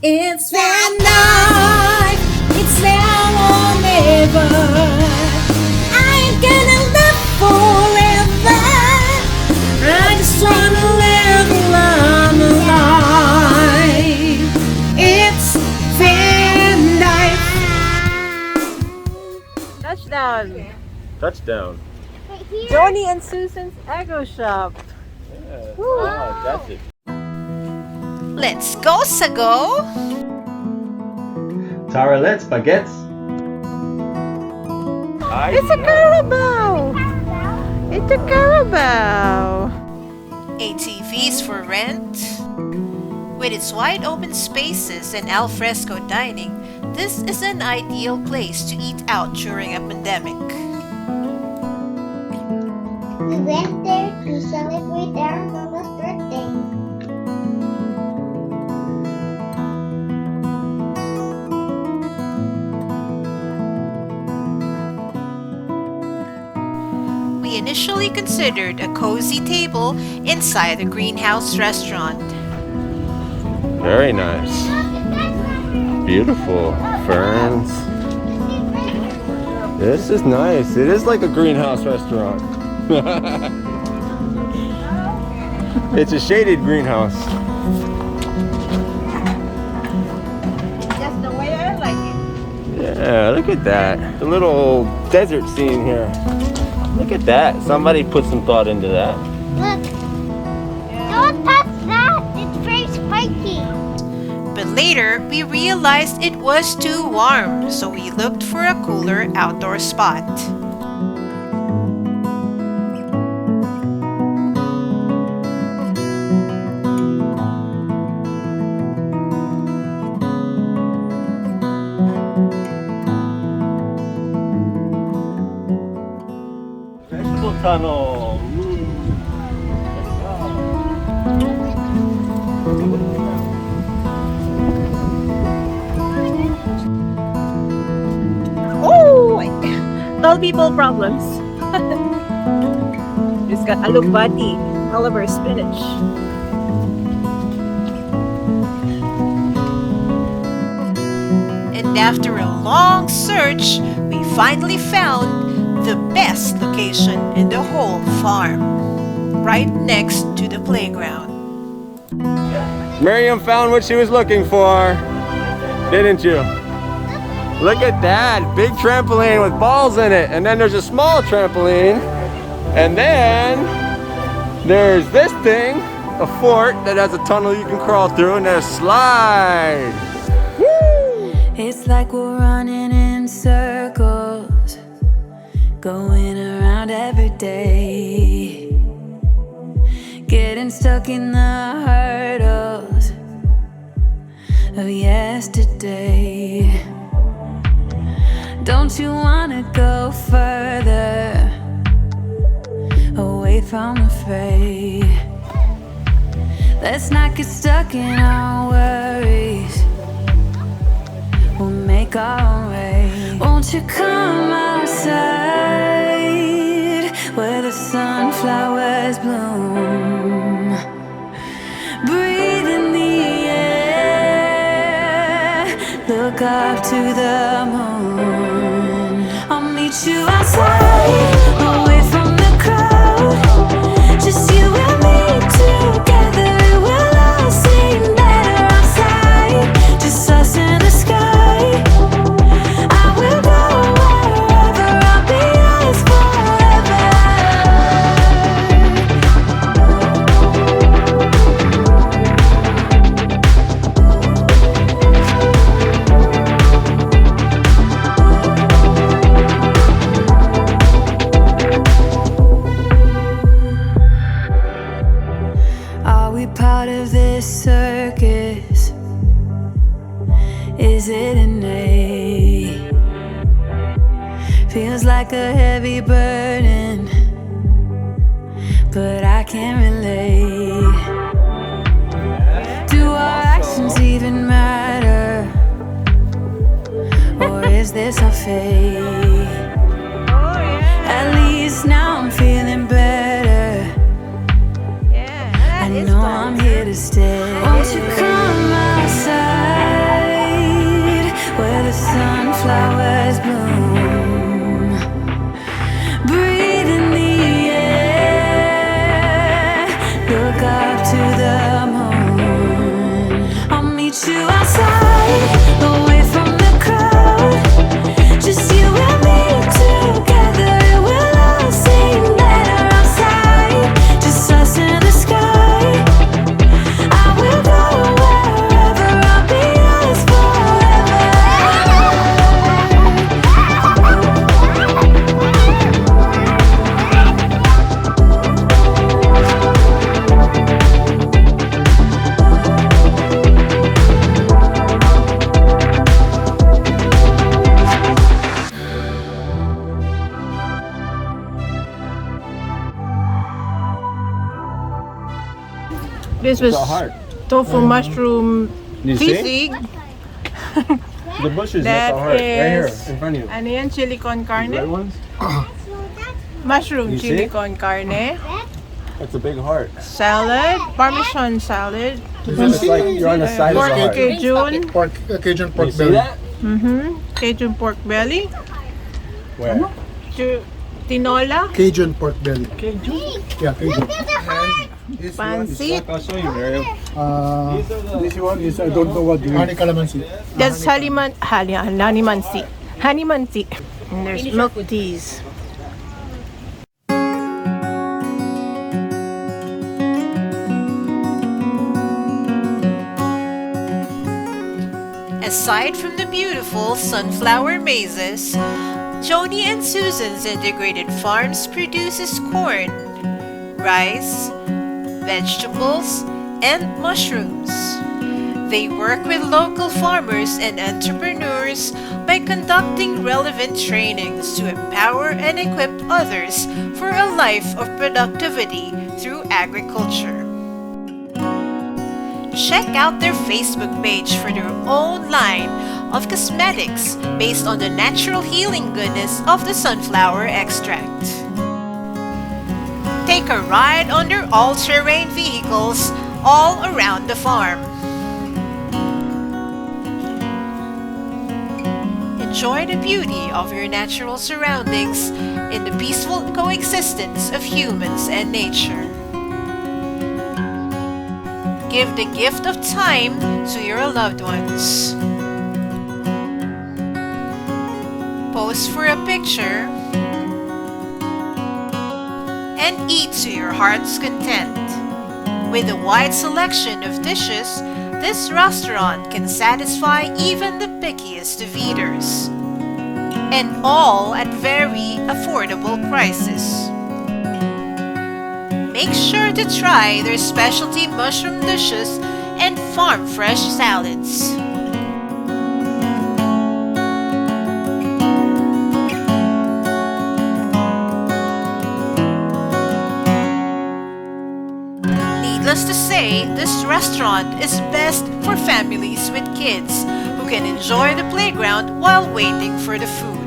It's van life. It's now or never. I ain't gonna live forever. I just wanna live long life. It's van life. Touchdown! Touchdown. Joni and Susan's Echo Shop. Yeah. Wow, that's it. Let's go, Sago! Tara, let's baguettes. It's a Carabao! It's a Carabao! ATVs for rent. With its wide open spaces and alfresco dining, this is an ideal place to eat out during a pandemic. We went there to celebrate our mama's birthday. We initially considered a cozy table inside the greenhouse restaurant. Very nice. Beautiful ferns. This is nice. It is like a greenhouse restaurant. It's a shaded greenhouse. Just the way I like it. Yeah, look at that. The little desert scene here. Look at that. Somebody put some thought into that. Look. Don't touch that. It's very spiky. But later, we realized it was too warm, so we looked for a cooler outdoor spot. Vegetable tunnel. Oh! Tall people problems. It's got alubati, Oliver spinach. And after a long search, we finally found the best location in the whole farm, right next to the playground. Miriam found what she was looking for, didn't you? Look at that, big trampoline with balls in it. And then there's a small trampoline. And then there's this thing, a fort that has a tunnel you can crawl through, and there's a slide. Woo! It's like we're running in circles, going around every day, getting stuck in the hurdles of yesterday. Don't you wanna go further away from the fray? Let's not get stuck in our worries. We'll make our own way. Won't you come outside where the sunflowers bloom? Breathe in the air, look up to the moon. I'll meet you outside, away from the crowd. Just you and me together, it will all seem better outside. Just us in the sky. I will go wherever, I'll be yours Are we part of this circus? Is it innate? Feels like a heavy burden, but I can't relate. Do our actions even matter? Or is this our fate? At least now I'm feeling better. I know I'm here to stay. Won't you come outside? meet you outside, away from the crowd. Just you and me together, it will all seem better outside. Just us in the sky. I will go wherever, I'll be yours forever. This was It's a heart. tofu mushroom You see? sisig. The bushes, That that's a heart. Right here, is- in front of you. Ano yan? Chili con These red carne? ones? Mushroom You chili see? con carne. That's a big heart. Salad. Parmesan salad. It's like you're on the side of Pork the heart. Cajun. Cajun You pork see belly. that? Cajun pork belly. Where? Tinola. Cajun pork belly. Cajun. Yeah, Cajun. Pancit. I'll show you, Miriam. This one is, I don't know what the honey calamansi. That's hanimansi. Hanimansi. And there's milk teas. Aside from the beautiful sunflower mazes, Joni and Susan's integrated farms produces corn, rice, vegetables, and mushrooms. They work with local farmers and entrepreneurs by conducting relevant trainings to empower and equip others for a life of productivity through agriculture. Check out their Facebook page for their own line of cosmetics based on the natural healing goodness of the sunflower extract. Take a ride on their all-terrain vehicles all around the farm. Enjoy the beauty of your natural surroundings in the peaceful coexistence of humans and nature. Give the gift of time to your loved ones. Pose for a picture and eat to your heart's content. With a wide selection of dishes, this restaurant can satisfy even the pickiest of eaters, and all at very affordable prices. Make sure to try their specialty mushroom dishes and farm fresh salads. Needless to say, this restaurant is best for families with kids who can enjoy the playground while waiting for the food.